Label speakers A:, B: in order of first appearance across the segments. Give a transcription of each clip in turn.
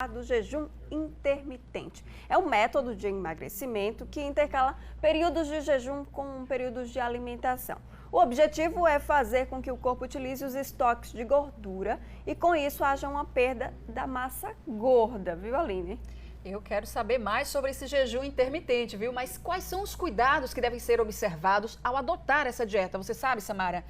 A: do jejum intermitente. É um método de emagrecimento que intercala períodos de jejum com períodos de alimentação. O objetivo é fazer com que o corpo utilize os estoques de gordura e com isso haja uma perda da massa gorda, viu, Aline?
B: Eu quero saber mais sobre esse jejum intermitente, viu? Mas quais são os cuidados que devem ser observados ao adotar essa dieta? Você sabe, Samara?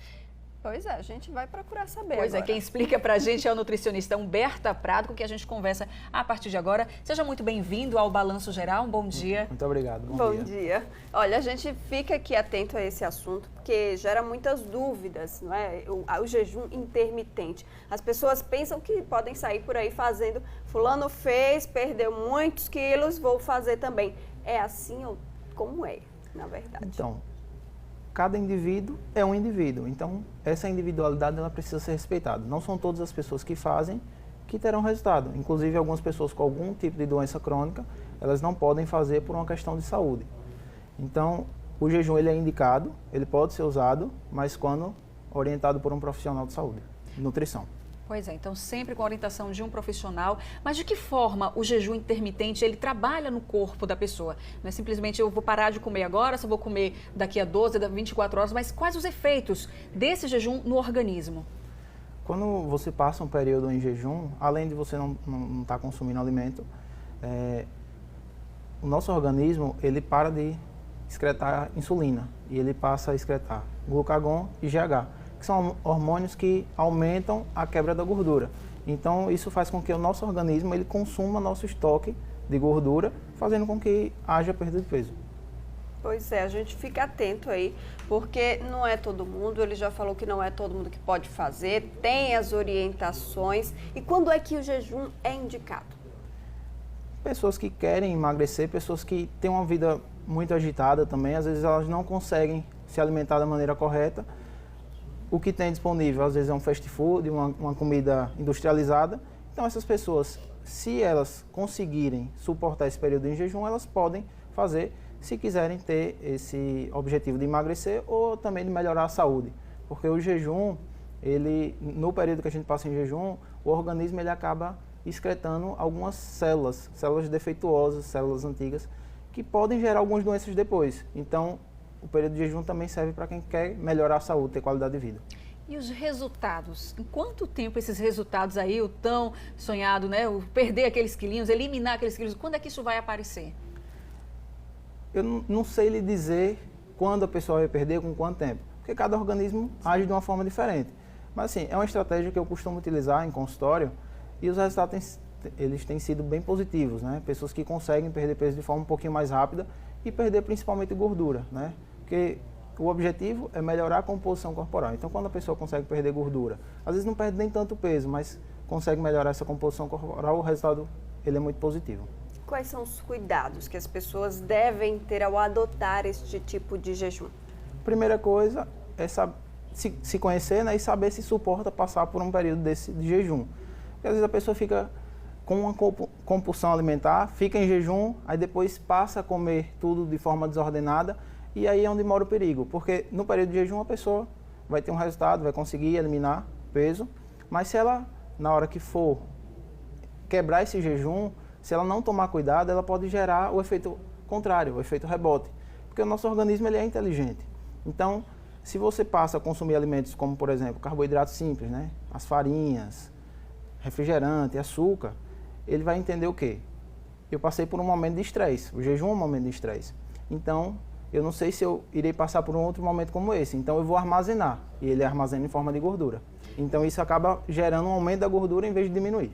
A: Pois é, a gente vai procurar saber
B: Pois
A: agora.
B: é, quem explica pra gente é o nutricionista Humberta Prado, com quem a gente conversa a partir de agora. Seja muito bem-vindo ao Balanço Geral, um bom dia.
C: Muito obrigado,
A: Bom dia. Olha, a gente fica aqui atento a esse assunto, porque gera muitas dúvidas, não é? O jejum intermitente. As pessoas pensam que podem sair por aí fazendo, fulano fez, perdeu muitos quilos, vou fazer também. É assim ou como é, na verdade?
C: Então, cada indivíduo é um indivíduo, então essa individualidade ela precisa ser respeitada. Não são todas as pessoas que fazem que terão resultado. Inclusive, algumas pessoas com algum tipo de doença crônica, elas não podem fazer por uma questão de saúde. Então, o jejum ele é indicado, ele pode ser usado, mas quando orientado por um profissional de saúde, nutrição.
B: Pois é, então sempre com a orientação de um profissional. Mas de que forma o jejum intermitente ele trabalha no corpo da pessoa? Não é simplesmente eu vou parar de comer agora, só vou comer daqui a 12, 24 horas, mas quais os efeitos desse jejum no organismo?
C: Quando você passa um período em jejum, além de você não estar consumindo alimento, o nosso organismo ele para de excretar insulina e ele passa a excretar glucagon e GH, que são hormônios que aumentam a quebra da gordura. Então, isso faz com que o nosso organismo ele consuma nosso estoque de gordura, fazendo com que haja perda de peso.
A: Pois é, a gente fica atento aí, porque não é todo mundo, ele já falou que não é todo mundo que pode fazer, tem as orientações. E quando é que o jejum é indicado?
C: Pessoas que querem emagrecer, pessoas que têm uma vida muito agitada também, às vezes elas não conseguem se alimentar da maneira correta. O que tem disponível, às vezes, é um fast food, uma comida industrializada. Então, essas pessoas, se elas conseguirem suportar esse período em jejum, elas podem fazer, se quiserem ter esse objetivo de emagrecer ou também de melhorar a saúde. Porque o jejum, no período que a gente passa em jejum, o organismo ele acaba excretando algumas células defeituosas, células antigas, que podem gerar algumas doenças depois. Então, o período de jejum também serve para quem quer melhorar a saúde, ter qualidade de vida.
B: E os resultados? Em quanto tempo esses resultados aí, o tão sonhado, né? O perder aqueles quilinhos, eliminar aqueles quilinhos, quando é que isso vai aparecer?
C: Eu não sei lhe dizer quando a pessoa vai perder, com quanto tempo, porque cada organismo age de uma forma diferente. Mas assim, é uma estratégia que eu costumo utilizar em consultório e os resultados eles têm sido bem positivos, né? Pessoas que conseguem perder peso de forma um pouquinho mais rápida e perder principalmente gordura, né? Porque o objetivo é melhorar a composição corporal. Então, quando a pessoa consegue perder gordura, às vezes não perde nem tanto peso, mas consegue melhorar essa composição corporal, o resultado ele é muito positivo.
A: Quais são os cuidados que as pessoas devem ter ao adotar este tipo de jejum?
C: Primeira coisa é se conhecer, né, e saber se suporta passar por um período desse de jejum. Porque às vezes a pessoa fica com uma compulsão alimentar, fica em jejum, aí depois passa a comer tudo de forma desordenada, e aí é onde mora o perigo, porque no período de jejum a pessoa vai ter um resultado, vai conseguir eliminar peso, mas se ela, na hora que for quebrar esse jejum, se ela não tomar cuidado, ela pode gerar o efeito contrário, o efeito rebote, porque o nosso organismo ele é inteligente. Então, se você passa a consumir alimentos como, por exemplo, carboidratos simples, né, as farinhas, refrigerante, açúcar, ele vai entender o quê? Eu passei por um momento de estresse, o jejum é um momento de estresse. Então, eu não sei se eu irei passar por um outro momento como esse, então eu vou armazenar, e ele armazena em forma de gordura. Então isso acaba gerando um aumento da gordura em vez de diminuir.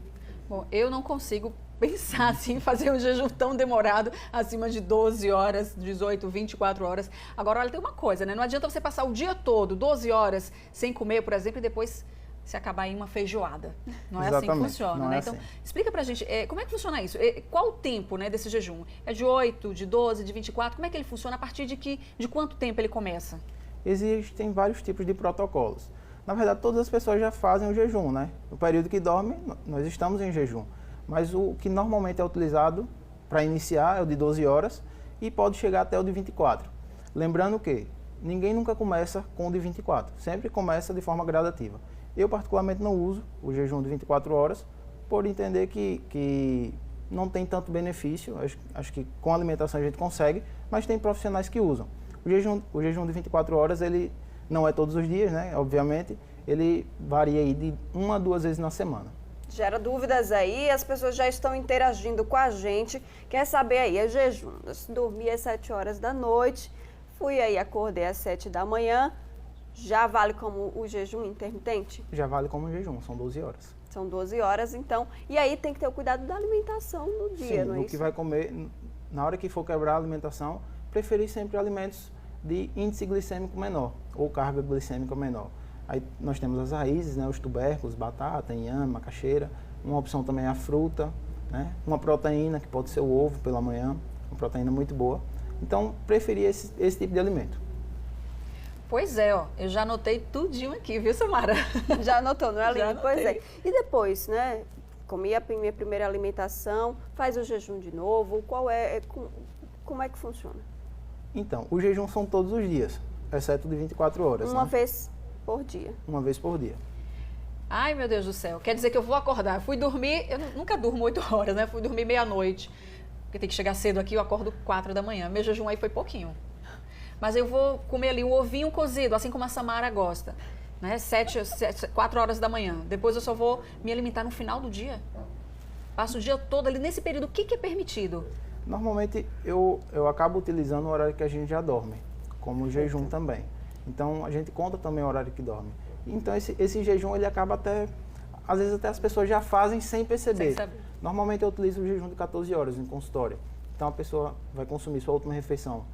B: Bom, eu não consigo pensar assim, fazer um jejum tão demorado, acima de 12 horas, 18, 24 horas. Agora, olha, tem uma coisa, né? Não adianta você passar o dia todo, 12 horas, sem comer, por exemplo, e depois se acabar em uma feijoada. Não é assim que funciona, né? Então, explica pra gente, como é que funciona isso? Qual o tempo, né, desse jejum? É de 8, de 12, de 24? Como é que ele funciona? A partir de quanto tempo ele começa?
C: Existem vários tipos de protocolos. Na verdade, todas as pessoas já fazem o jejum, né? No período que dorme, nós estamos em jejum. Mas o que normalmente é utilizado para iniciar é o de 12 horas e pode chegar até o de 24. Lembrando que ninguém nunca começa com o de 24, sempre começa de forma gradativa. Eu particularmente não uso o jejum de 24 horas, por entender que não tem tanto benefício. Acho que com a alimentação a gente consegue, mas tem profissionais que usam. O jejum de 24 horas, ele não é todos os dias, né? Obviamente, ele varia aí de 1 a 2 vezes na semana.
A: Gera dúvidas aí, as pessoas já estão interagindo com a gente. Quer saber aí, é jejum. Eu dormi às 7 horas da noite, fui aí, acordei às 7 da manhã. Já vale como o jejum intermitente?
C: Já vale como jejum, são 12 horas.
A: São 12 horas, então. E aí tem que ter o cuidado da alimentação no dia,
C: Sim,
A: não é
C: no
A: isso?
C: que vai comer, na hora que for quebrar a alimentação, preferir sempre alimentos de índice glicêmico menor ou carga glicêmica menor. Aí nós temos as raízes, né, os tubérculos, batata, inhame, macaxeira. Uma opção também é a fruta, né, uma proteína, que pode ser o ovo pela manhã, uma proteína muito boa. Então, preferir esse tipo de alimento.
B: Pois é, ó, eu já anotei tudinho aqui, viu, Samara?
A: Já anotou, não é, Aline?
B: Já
A: Pois é.
B: anotei.
A: E depois, né? Comi a minha primeira alimentação, faz o jejum de novo. Como é que funciona?
C: Então, o jejum são todos os dias, exceto de 24 horas.
A: Uma
C: né?
A: vez por dia.
C: Uma vez por dia.
B: Ai, meu Deus do céu, quer dizer que eu vou acordar. Fui dormir, eu nunca durmo 8 horas, né? Fui dormir meia-noite, porque tem que chegar cedo aqui, eu acordo 4 da manhã. Meu jejum aí foi pouquinho. Mas eu vou comer ali um ovinho cozido, assim como a Samara gosta, né? 4 horas da manhã. Depois eu só vou me alimentar no final do dia. Passo o dia todo ali nesse período. O que é permitido?
C: Normalmente eu acabo utilizando o horário que a gente já dorme, como o jejum também. Então a gente conta também o horário que dorme. Então esse jejum ele acaba até, às vezes até as pessoas já fazem sem perceber.
B: Sem saber.
C: Normalmente eu utilizo o jejum de 14 horas em consultório. Então a pessoa vai consumir sua última refeição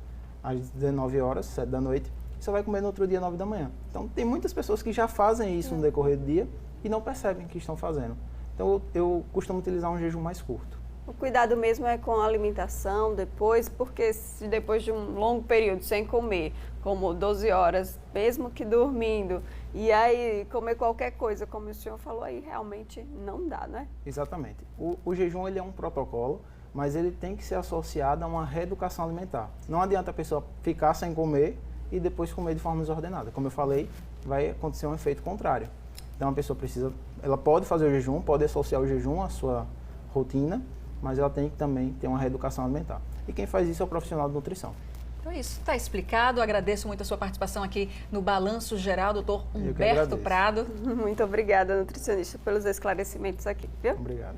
C: às 19 horas, 7 da noite, e só vai comer no outro dia, 9 da manhã. Então tem muitas pessoas que já fazem isso no decorrer do dia e não percebem que estão fazendo. Então eu costumo utilizar um jejum mais curto.
A: O cuidado mesmo é com a alimentação depois, porque se depois de um longo período sem comer, como 12 horas, mesmo que dormindo, e aí comer qualquer coisa, como o senhor falou aí, realmente não dá, né?
C: Exatamente. O jejum ele é um protocolo, mas ele tem que ser associado a uma reeducação alimentar. Não adianta a pessoa ficar sem comer e depois comer de forma desordenada. Como eu falei, vai acontecer um efeito contrário. Então a pessoa ela pode fazer o jejum, pode associar o jejum à sua rotina, mas ela tem que também ter uma reeducação alimentar. E quem faz isso é o profissional de nutrição.
B: Então isso está explicado. Agradeço muito a sua participação aqui no Balanço Geral, doutor Humberto Prado.
A: Muito obrigada, nutricionista, pelos esclarecimentos aqui, viu?
C: Obrigado.